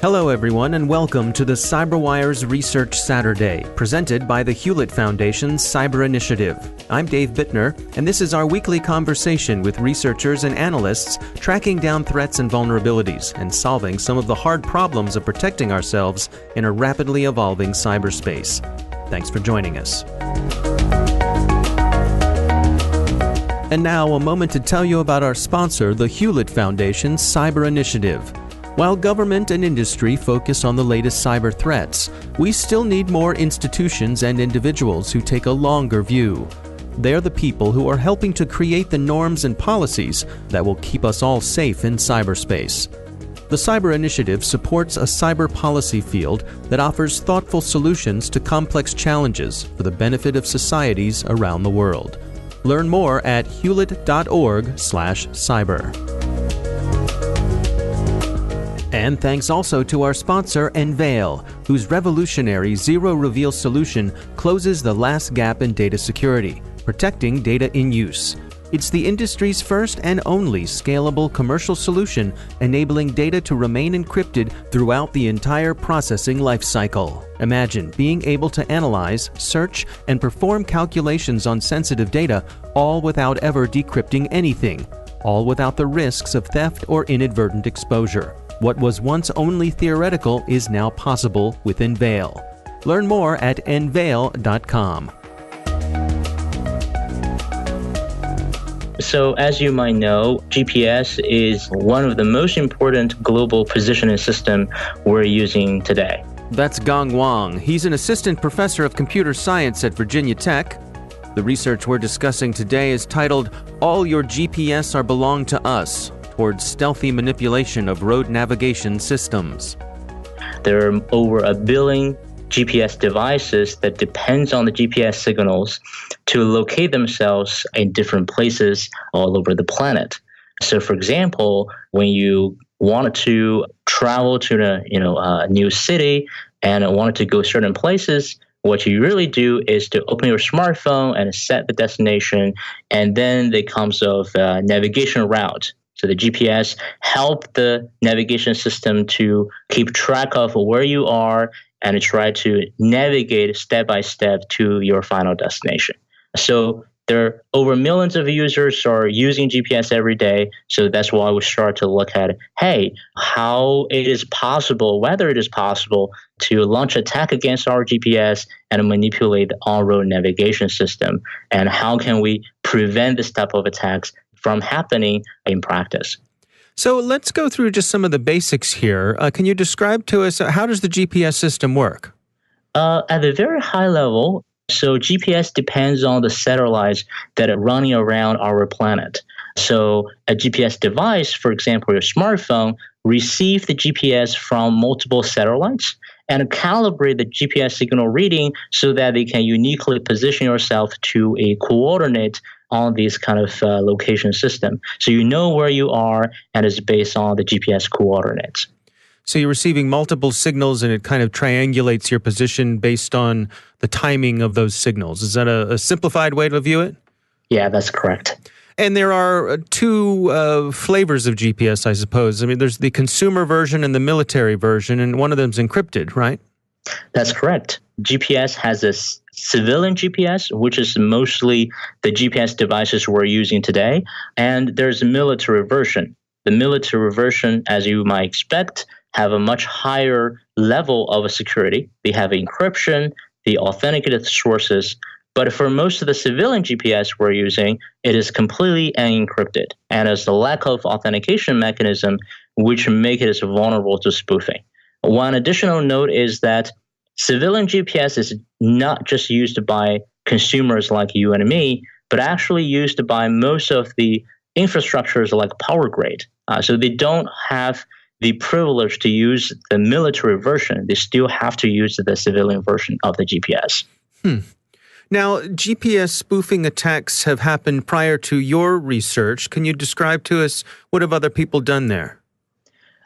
Hello everyone and welcome to the CyberWire's Research Saturday, presented by the Hewlett Foundation's Cyber Initiative. I'm Dave Bittner, and this is our weekly conversation with researchers and analysts tracking down threats and vulnerabilities and solving some of the hard problems of protecting ourselves in a rapidly evolving cyberspace. Thanks for joining us. And now a moment to tell you about our sponsor, the Hewlett Foundation's Cyber Initiative. While government and industry focus on the latest cyber threats, we still need more institutions and individuals who take a longer view. They're the people who are helping to create the norms and policies that will keep us all safe in cyberspace. The Cyber Initiative supports a cyber policy field that offers thoughtful solutions to complex challenges for the benefit of societies around the world. Learn more at hewlett.org/cyber. And thanks also to our sponsor, Enveil, whose revolutionary zero-reveal solution closes the last gap in data security, protecting data in use. It's the industry's first and only scalable commercial solution, enabling data to remain encrypted throughout the entire processing lifecycle. Imagine being able to analyze, search, and perform calculations on sensitive data, all without ever decrypting anything, all without the risks of theft or inadvertent exposure. What was once only theoretical is now possible with Enveil. Learn more at enveil.com. So as you might know, GPS is one of the most important global positioning systems we're using today. That's Wang. He's an assistant professor of computer science at Virginia Tech. The research we're discussing today is titled, "All Your GPS Are Belong to Us," towards stealthy manipulation of road navigation systems. There are over 1 billion GPS devices that depends on the GPS signals to locate themselves in different places all over the planet. So for example, when you wanted to travel to a new city and wanted to go certain places, what you really do is to open your smartphone and set the destination, and then it comes of navigation route. So the GPS help the navigation system to keep track of where you are and try to navigate step by step to your final destination. So there are over millions of users are using GPS every day. So that's why we start to look at, hey, how it is possible, whether it is possible to launch attack against our GPS and manipulate the on-road navigation system, and how can we prevent this type of attacks from happening in practice. So let's go through just some of the basics here. Can you describe to us, how does the GPS system work? At a very high level, so GPS depends on the satellites that are running around our planet. So a GPS device, for example, your smartphone, receives the GPS from multiple satellites and calibrate the GPS signal reading so that they can uniquely position yourself to a coordinate on this kind of location system. So you know where you are, and it's based on the GPS coordinates. So you're receiving multiple signals, and it kind of triangulates your position based on the timing of those signals. Is that a simplified way to view it? Yeah, that's correct. And there are two flavors of GPS, I suppose. I mean, there's the consumer version and the military version, and one of them's encrypted, right? That's correct. GPS has a civilian GPS, which is mostly the GPS devices we're using today, and there's a military version. The military version, as you might expect, have a much higher level of security. They have encryption, the authenticated sources, but for most of the civilian GPS we're using, it is completely unencrypted, and there's a lack of authentication mechanism, which make it vulnerable to spoofing. One additional note is that civilian GPS is not just used by consumers like you and me, but actually used by most of the infrastructures like power grid. So they don't have the privilege to use the military version. They still have to use the civilian version of the GPS. Now, GPS spoofing attacks have happened prior to your research. Can you describe to us what have other people done there?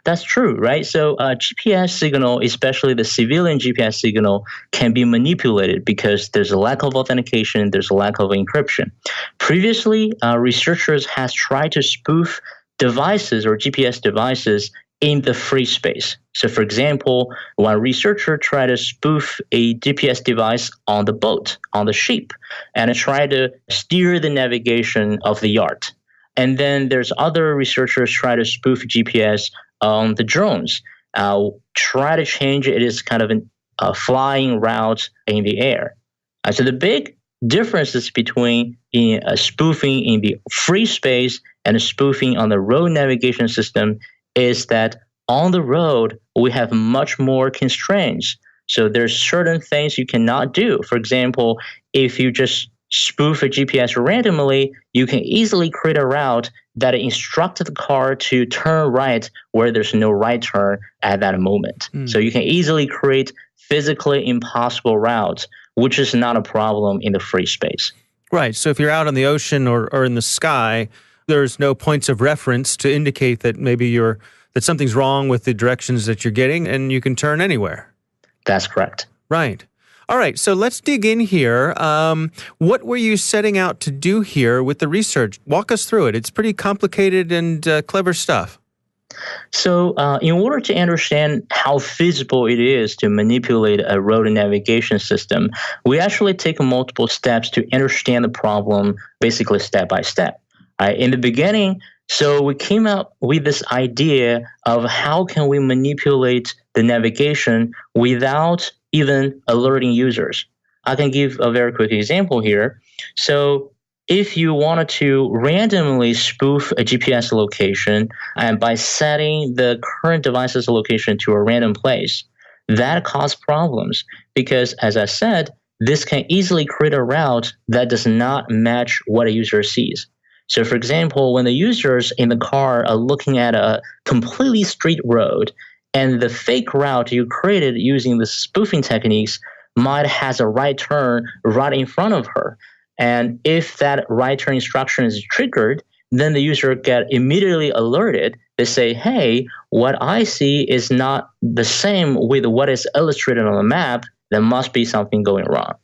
That's true, right? So GPS signal, especially the civilian GPS signal, can be manipulated because there's a lack of authentication, there's a lack of encryption. Previously, researchers has tried to spoof devices or GPS devices in the free space. So for example, one researcher tried to spoof a GPS device on the boat, on the ship, and try to steer the navigation of the yacht. And then there's other researchers try to spoof GPS on the drones, try to change its kind of a flying route in the air. So the big differences between spoofing in the free space and spoofing on the road navigation system is that on the road, we have much more constraints. So there's certain things you cannot do. For example, if you just spoof a GPS randomly, you can easily create a route that instructs the car to turn right where there's no right turn at that moment. So you can easily create physically impossible routes, which is not a problem in the free space. Right. So if you're out on the ocean or in the sky, there's no points of reference to indicate that maybe that something's wrong with the directions that you're getting, and you can turn anywhere. That's correct. Right. All right, so let's dig in here. What were you setting out to do here with the research? Walk us through it. It's pretty complicated and clever stuff. So in order to understand how feasible it is to manipulate a road navigation system, we actually take multiple steps to understand the problem, basically step by step. In the beginning, so we came up with this idea of how can we manipulate the navigation without even alerting users. I can give a very quick example here. So if you wanted to randomly spoof a GPS location and by setting the current device's location to a random place, that causes problems because, as I said, this can easily create a route that does not match what a user sees. So for example, when the users in the car are looking at a completely straight road and the fake route you created using the spoofing techniques might has a right turn right in front of her. And if that right turn instruction is triggered, then the user get immediately alerted. They say, hey, what I see is not the same with what is illustrated on the map. There must be something going wrong.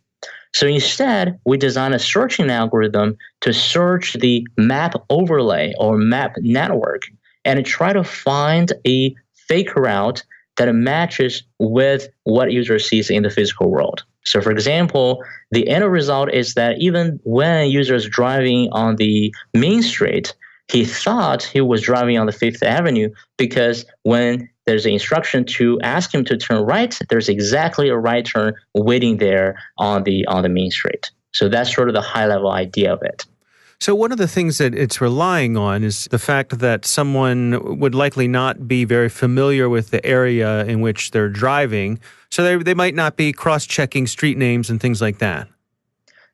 So instead, we design a searching algorithm to search the map overlay or map network and try to find a fake route that matches with what user sees in the physical world. So for example, the end result is that even when user is driving on the main street, he thought he was driving on the Fifth Avenue because when there's an instruction to ask him to turn right, there's exactly a right turn waiting there on the main street. So that's sort of the high-level idea of it. So one of the things that it's relying on is the fact that someone would likely not be very familiar with the area in which they're driving, so they might not be cross-checking street names and things like that.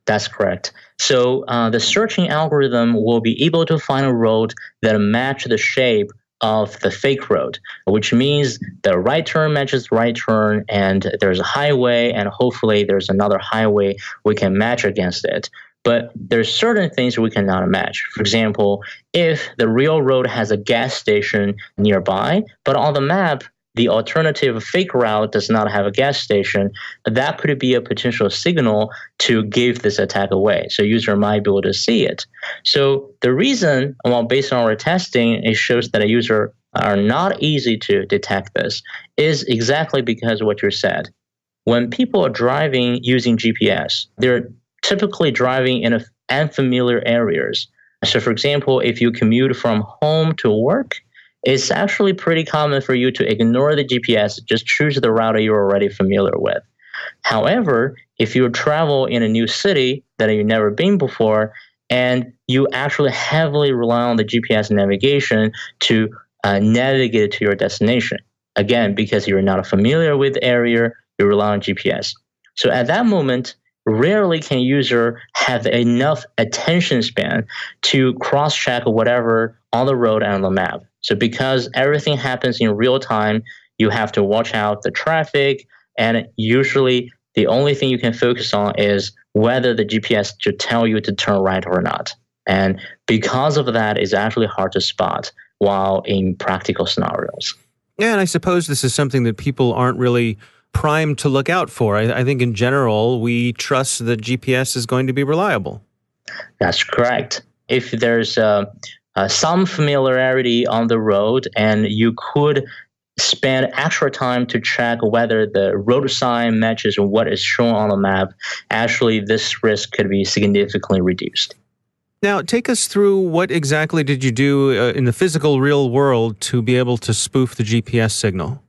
That's correct. So the searching algorithm will be able to find a road that match the shape of the fake road, which means the right turn matches the right turn, and there's a highway, and hopefully there's another highway we can match against it. But there's certain things we cannot match. For example, if the real road has a gas station nearby, but on the map, the alternative fake route does not have a gas station, that could be a potential signal to give this attack away. So user might be able to see it. So the reason, well, based on our testing, it shows that a user are not easy to detect this is exactly because of what you said. When people are driving using GPS, they're typically driving in unfamiliar areas. So for example, if you commute from home to work, it's actually pretty common for you to ignore the GPS, just choose the route you're already familiar with. However, if you travel in a new city that you've never been before, and you actually heavily rely on the GPS navigation to navigate to your destination, again, because you're not familiar with the area, you rely on GPS. So at that moment, rarely can user have enough attention span to cross-check whatever on the road and on the map. So because everything happens in real time, you have to watch out the traffic, and usually the only thing you can focus on is whether the GPS should tell you to turn right or not. And because of that, it's actually hard to spot while in practical scenarios. Yeah, and I suppose this is something that people aren't really primed to look out for. I think in general, we trust that GPS is going to be reliable. That's correct. If there's some familiarity on the road, and you could spend extra time to check whether the road sign matches what is shown on the map, actually this risk could be significantly reduced. Now, take us through what exactly did you do in the physical real world to be able to spoof the GPS signal?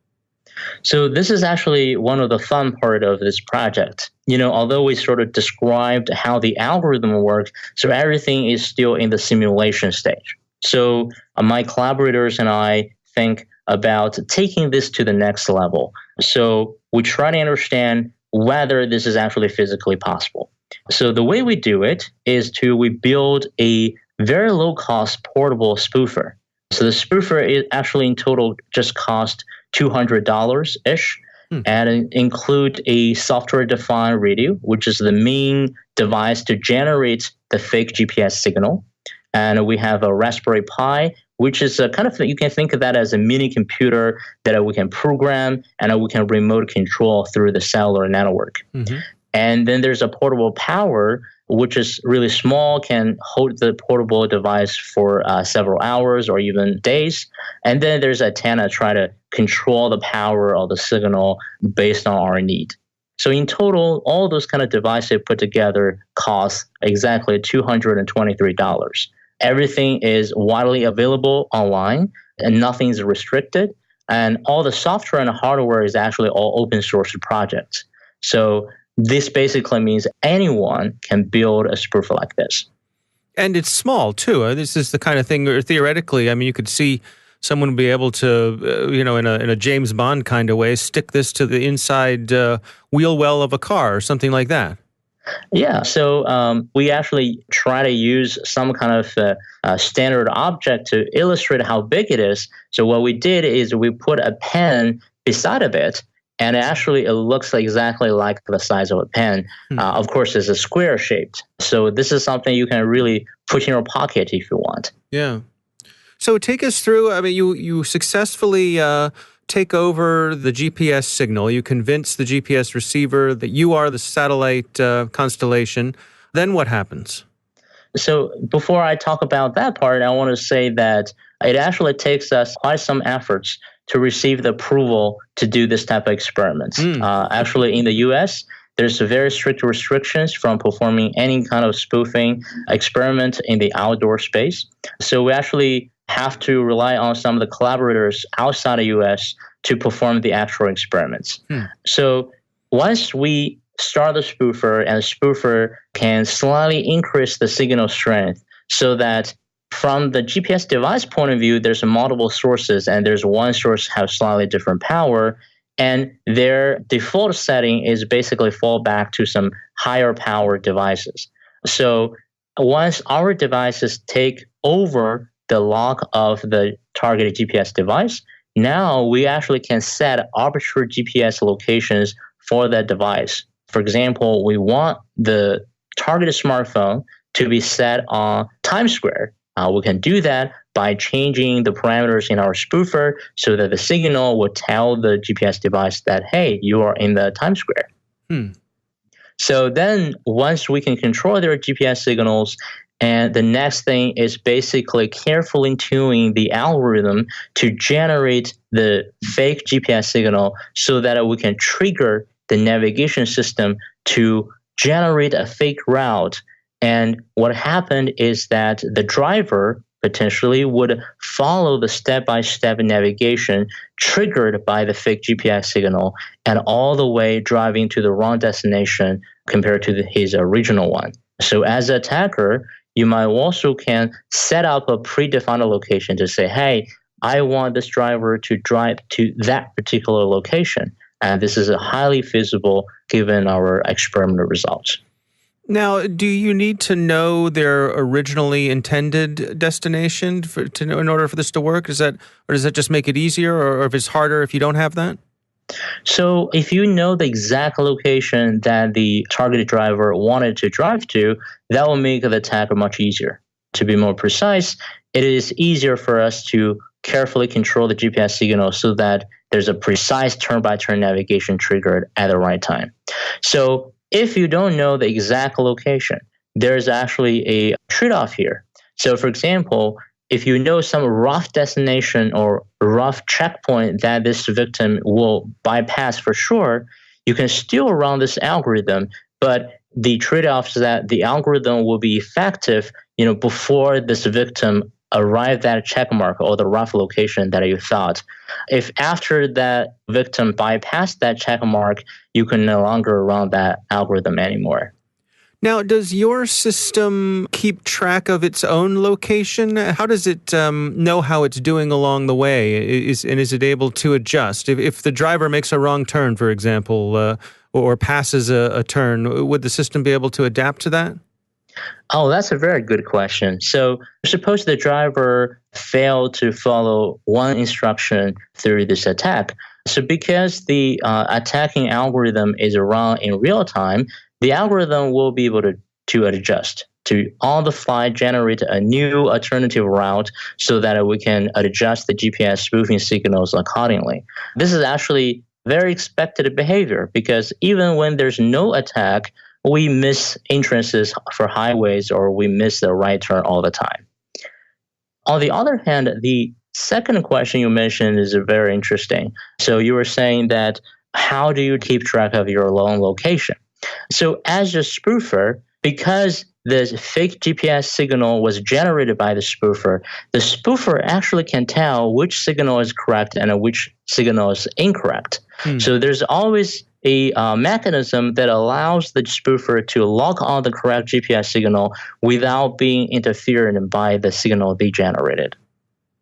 So this is actually one of the fun part of this project. Although we sort of described how the algorithm worked, so everything is still in the simulation stage. So my collaborators and I think about taking this to the next level. So we try to understand whether this is actually physically possible. So the way we do it is we build a very low-cost portable spoofer. So the spoofer is actually in total just cost $200-ish, and it include a software-defined radio, which is the main device to generate the fake GPS signal. And we have a Raspberry Pi, which is a kind of, you can think of that as a mini computer that we can program and we can remote control through the cellular network. Mm-hmm. And then there's a portable power, which is really small, can hold the portable device for several hours or even days. And then there's antenna to try to control the power of the signal based on our need. So in total, all those kind of devices put together cost exactly $223. Everything is widely available online and nothing is restricted. And all the software and hardware is actually all open source projects. So this basically means anyone can build a spoofer like this. And it's small, too. This is the kind of thing, or theoretically, I mean, you could see someone be able to, in a James Bond kind of way, stick this to the inside wheel well of a car or something like that. Yeah, so we actually try to use some kind of standard object to illustrate how big it is. So what we did is we put a pen beside of it, and actually it looks exactly like the size of a pen. Of course, it's a square shaped. So this is something you can really put in your pocket if you want. Yeah. So take us through, I mean, you successfully take over the GPS signal. You convince the GPS receiver that you are the satellite constellation. Then what happens? So before I talk about that part, I want to say that it actually takes us quite some efforts to receive the approval to do this type of experiments. Actually, in the US, there's very strict restrictions from performing any kind of spoofing experiment in the outdoor space. So we actually have to rely on some of the collaborators outside the US to perform the actual experiments. So once we start the spoofer, and the spoofer can slightly increase the signal strength so that from the GPS device point of view, there's multiple sources, and there's one source has slightly different power, and their default setting is basically fall back to some higher power devices. So once our devices take over the lock of the targeted GPS device, now we actually can set arbitrary GPS locations for that device. For example, we want the targeted smartphone to be set on Times Square. We can do that by changing the parameters in our spoofer so that the signal will tell the GPS device that, hey, you are in the Times Square. So then once we can control their GPS signals, and the next thing is basically carefully tuning the algorithm to generate the fake GPS signal so that we can trigger the navigation system to generate a fake route. And what happened is that the driver potentially would follow the step-by-step navigation triggered by the fake GPS signal and all the way driving to the wrong destination compared to his original one. So as an attacker, you might also can set up a predefined location to say, hey, I want this driver to drive to that particular location. And this is a highly feasible given our experimental results. Now, do you need to know their originally intended destination in order for this to work? Or does that just make it easier, or if it's harder if you don't have that? So if you know the exact location that the targeted driver wanted to drive to, that will make the attack much easier. To be more precise, it is easier for us to carefully control the GPS signal so that there's a precise turn-by-turn navigation triggered at the right time. So if you don't know the exact location, there's actually a trade-off here. So for example, if you know some rough destination or rough checkpoint that this victim will bypass for sure, you can still run this algorithm, but the trade-off is that the algorithm will be effective, before this victim arrived at a check mark or the rough location that you thought. If after that victim bypassed that check mark, you can no longer run that algorithm anymore. Now, does your system keep track of its own location? How does it know how it's doing along the way? Is it able to adjust? If the driver makes a wrong turn, for example, or passes a turn, would the system be able to adapt to that? Oh, that's a very good question. So suppose the driver failed to follow one instruction through this attack. So because the attacking algorithm is run in real time, the algorithm will be able to adjust, to on the fly generate a new alternative route so that we can adjust the GPS spoofing signals accordingly. This is actually very expected behavior because even when there's no attack, we miss entrances for highways or we miss the right turn all the time. On the other hand, the second question you mentioned is very interesting. So you were saying that how do you keep track of your own location? So as a spoofer, because the fake GPS signal was generated by the spoofer actually can tell which signal is correct and which signal is incorrect. So there's always a mechanism that allows the spoofer to lock on the correct GPS signal without being interfered by the signal they generated.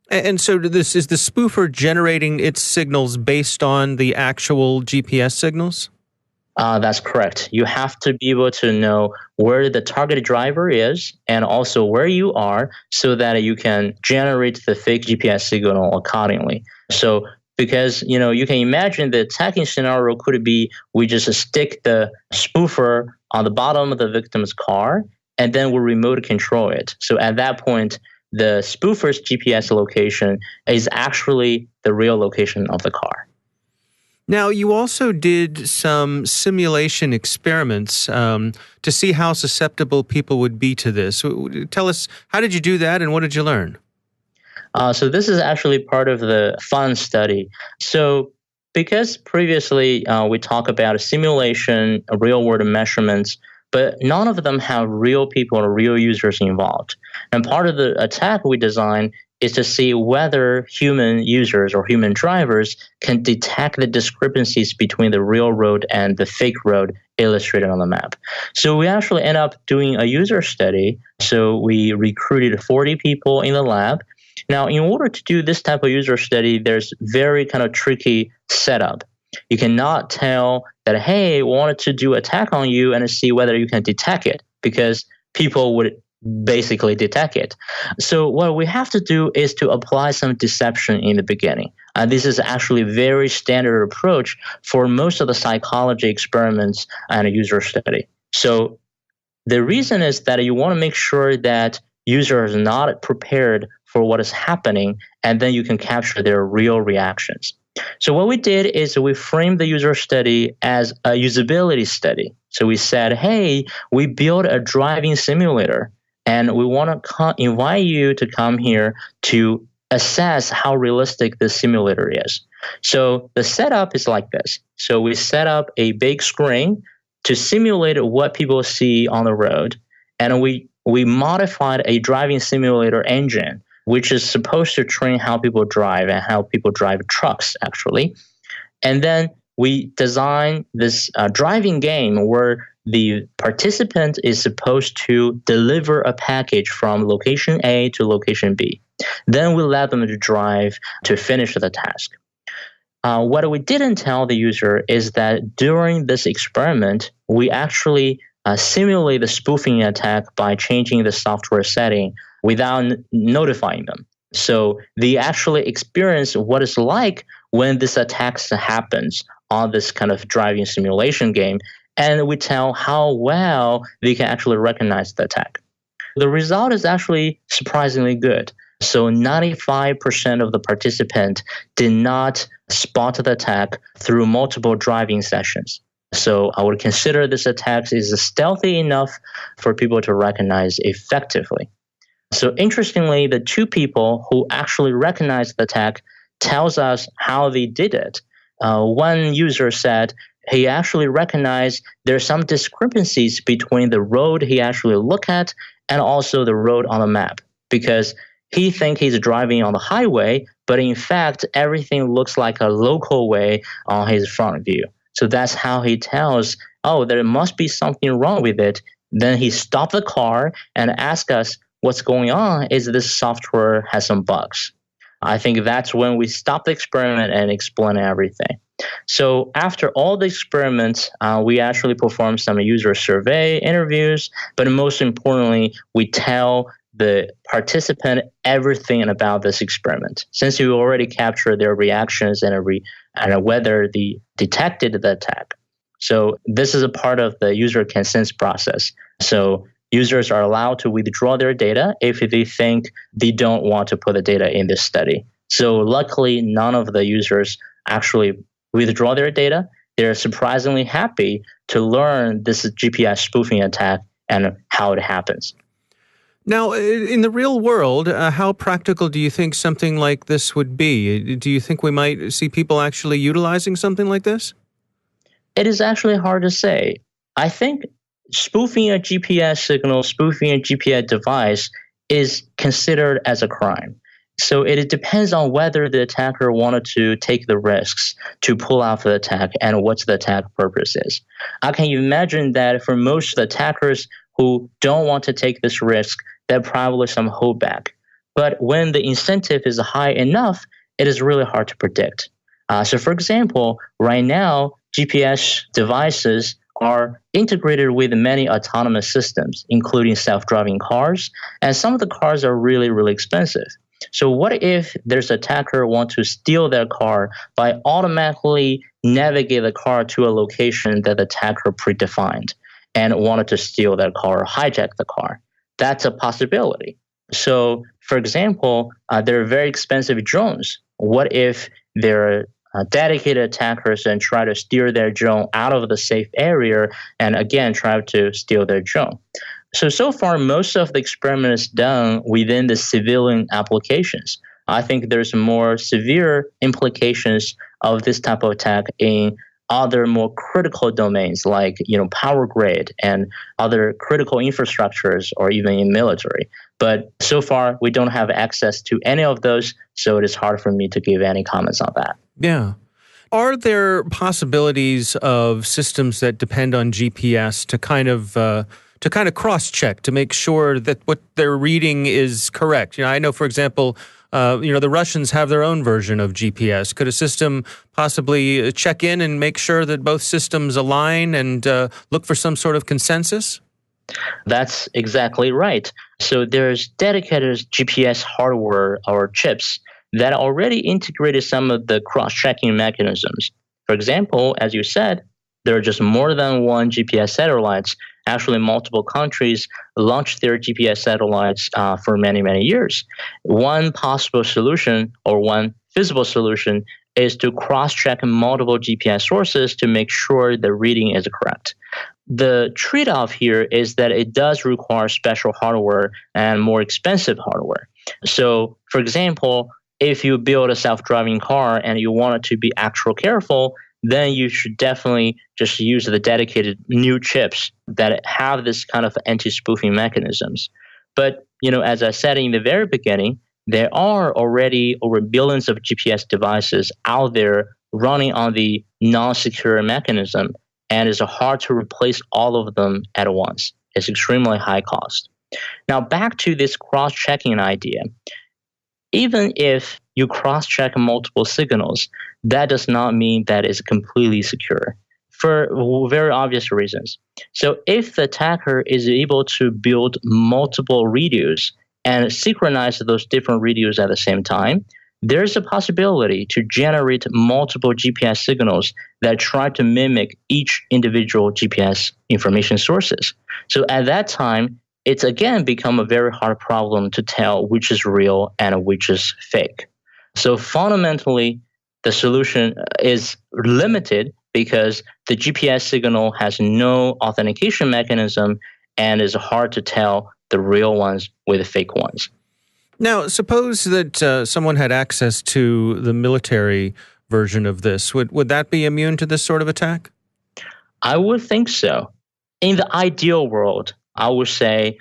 And so is the spoofer generating its signals based on the actual GPS signals? That's correct. You have to be able to know where the target driver is and also where you are so that you can generate the fake GPS signal accordingly. So because, you can imagine the attacking scenario could be we just stick the spoofer on the bottom of the victim's car and then we remote control it. So at that point, the spoofer's GPS location is actually the real location of the car. Now, you also did some simulation experiments to see how susceptible people would be to this. Tell us, how did you do that and what did you learn? So this is actually part of the fun study. So because previously we talked about simulation, real-world measurements, but none of them have real people or real users involved. And part of the attack we designed is to see whether human users or human drivers can detect the discrepancies between the real road and the fake road illustrated on the map. So we actually end up doing a user study. So we recruited 40 people in the lab. Now, in order to do this type of user study, there's very kind of tricky setup. You cannot tell that, hey, we wanted to do attack on you and see whether you can detect it because people would basically detect it. So what we have to do is to apply some deception in the beginning. This is actually a very standard approach for most of the psychology experiments and a user study. So the reason is that you want to make sure that users are not prepared for what is happening, and then you can capture their real reactions. So what we did is we framed the user study as a usability study. So we said, hey, we built a driving simulator, and we want to invite you to come here to assess how realistic this simulator is. So the setup is like this. So we set up a big screen to simulate what people see on the road, and we modified a driving simulator engine, which is supposed to train how people drive and how people drive trucks, actually. And then we designed this driving game where the participant is supposed to deliver a package from location A to location B. Then we let them drive to finish the task. What we didn't tell the user is that during this experiment, we actually simulate the spoofing attack by changing the software setting without notifying them. So they actually experience what it's like when this attack happens on this kind of driving simulation game, and we tell how well they can actually recognize the attack. The result is actually surprisingly good. So 95% of the participants did not spot the attack through multiple driving sessions. So I would consider this attack is stealthy enough for people to recognize effectively. So interestingly, the two people who actually recognized the attack tells us how they did it. One user said he actually recognized there's some discrepancies between the road he actually looked at and also the road on the map, because he thinks he's driving on the highway, but in fact, everything looks like a local way on his front view. So that's how he tells, oh, there must be something wrong with it. Then he stopped the car and asked us, what's going on? Is this software has some bugs? I think that's when we stop the experiment and explain everything. So after all the experiments, we actually perform some user survey interviews, but most importantly, we tell the participant everything about this experiment. Since you already captured their reactions and whether they detected the attack. So this is a part of the user consent process. So users are allowed to withdraw their data if they think they don't want to put the data in this study. So luckily, none of the users actually withdraw their data. They're surprisingly happy to learn this GPS spoofing attack and how it happens. Now, in the real world, how practical do you think something like this would be? Do you think we might see people actually utilizing something like this? It is actually hard to say. I think spoofing a GPS signal, spoofing a GPS device is considered as a crime. So it depends on whether the attacker wanted to take the risks to pull off the attack and what the attack purpose is. I can imagine that for most of the attackers who don't want to take this risk, there's probably some holdback. But when the incentive is high enough, it is really hard to predict. So for example, right now, GPS devices are integrated with many autonomous systems, including self-driving cars, and some of the cars are really, really expensive. So what if there's an attacker who wants to steal their car by automatically navigate the car to a location that the attacker predefined and wanted to steal their car or hijack the car? That's a possibility. So, for example, there are very expensive drones. What if there are dedicated attackers and try to steer their drone out of the safe area and again try to steal their drone? So far, most of the experiment is done within the civilian applications. I think there's more severe implications of this type of attack in other more critical domains like power grid and other critical infrastructures or even in military. But so far, we don't have access to any of those, so it is hard for me to give any comments on that. Yeah. Are there possibilities of systems that depend on GPS to kind of cross-check to make sure that what they're reading is correct? I know, for example, the Russians have their own version of GPS. Could a system possibly check in and make sure that both systems align and look for some sort of consensus? That's exactly right. So there's dedicated GPS hardware or chips that already integrated some of the cross-checking mechanisms. For example, as you said, there are just more than one GPS satellites. Actually, multiple countries launched their GPS satellites for many, many years. One possible solution or one feasible solution is to cross-check multiple GPS sources to make sure the reading is correct. The trade-off here is that it does require special hardware and more expensive hardware. So, for example, if you build a self-driving car and you want it to be extra careful, then you should definitely just use the dedicated new chips that have this kind of anti-spoofing mechanisms. But, as I said in the very beginning, there are already over billions of GPS devices out there running on the non-secure mechanism, and it's hard to replace all of them at once. It's extremely high cost. Now, back to this cross-checking idea. Even if you cross-check multiple signals, that does not mean that it's completely secure for very obvious reasons. So if the attacker is able to build multiple radios and synchronize those different radios at the same time, there's a possibility to generate multiple GPS signals that try to mimic each individual GPS information sources. So at that time, it's again become a very hard problem to tell which is real and which is fake. So fundamentally, the solution is limited because the GPS signal has no authentication mechanism and is hard to tell the real ones with the fake ones. Now, suppose that someone had access to the military version of this. Would that be immune to this sort of attack? I would think so. In the ideal world, I would say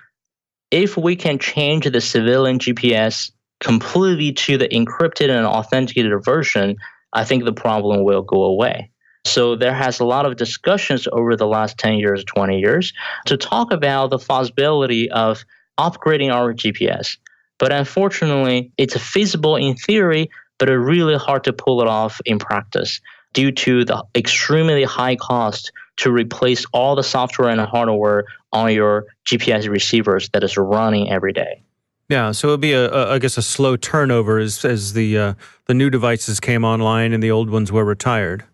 if we can change the civilian GPS completely to the encrypted and authenticated version, I think the problem will go away. So there has a lot of discussions over the last 10 years, 20 years to talk about the possibility of upgrading our GPS. But unfortunately, it's feasible in theory, but it's really hard to pull it off in practice due to the extremely high cost to replace all the software and hardware on your GPS receivers that is running every day. Yeah, so it would be, I guess, a slow turnover as the new devices came online and the old ones were retired.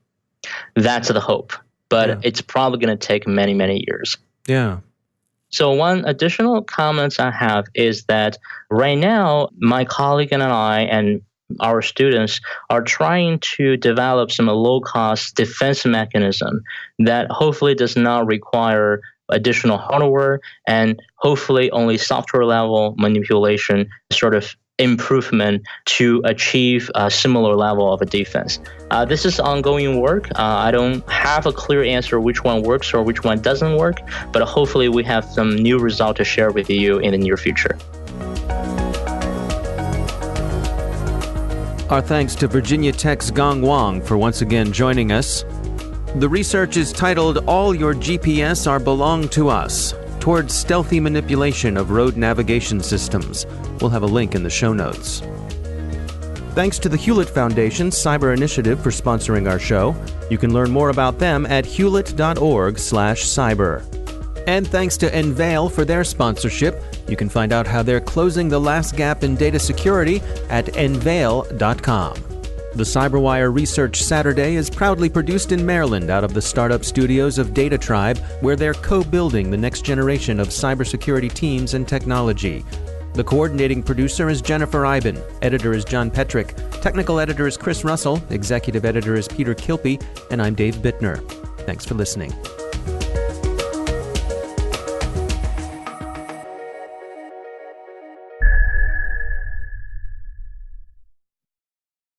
That's the hope, but it's probably going to take many, many years. Yeah. So one additional comment I have is that right now, my colleague and I and our students are trying to develop some low-cost defense mechanism that hopefully does not require additional hardware and hopefully only software level manipulation sort of improvement to achieve a similar level of a defense. This is ongoing work. I don't have a clear answer which one works or which one doesn't work, but hopefully we have some new result to share with you in the near future. Our thanks to Virginia Tech's Wang for once again joining us. The research is titled All Your GPS Are Belong to Us, Towards Stealthy Manipulation of Road Navigation Systems. We'll have a link in the show notes. Thanks to the Hewlett Foundation's Cyber Initiative for sponsoring our show. You can learn more about them at hewlett.org/cyber. And thanks to Enveil for their sponsorship. You can find out how they're closing the last gap in data security at enveil.com. The CyberWire Research Saturday is proudly produced in Maryland out of the startup studios of Data Tribe, where they're co-building the next generation of cybersecurity teams and technology. The coordinating producer is Jennifer Iben, editor is John Petrick, technical editor is Chris Russell, executive editor is Peter Kilpie, and I'm Dave Bittner. Thanks for listening.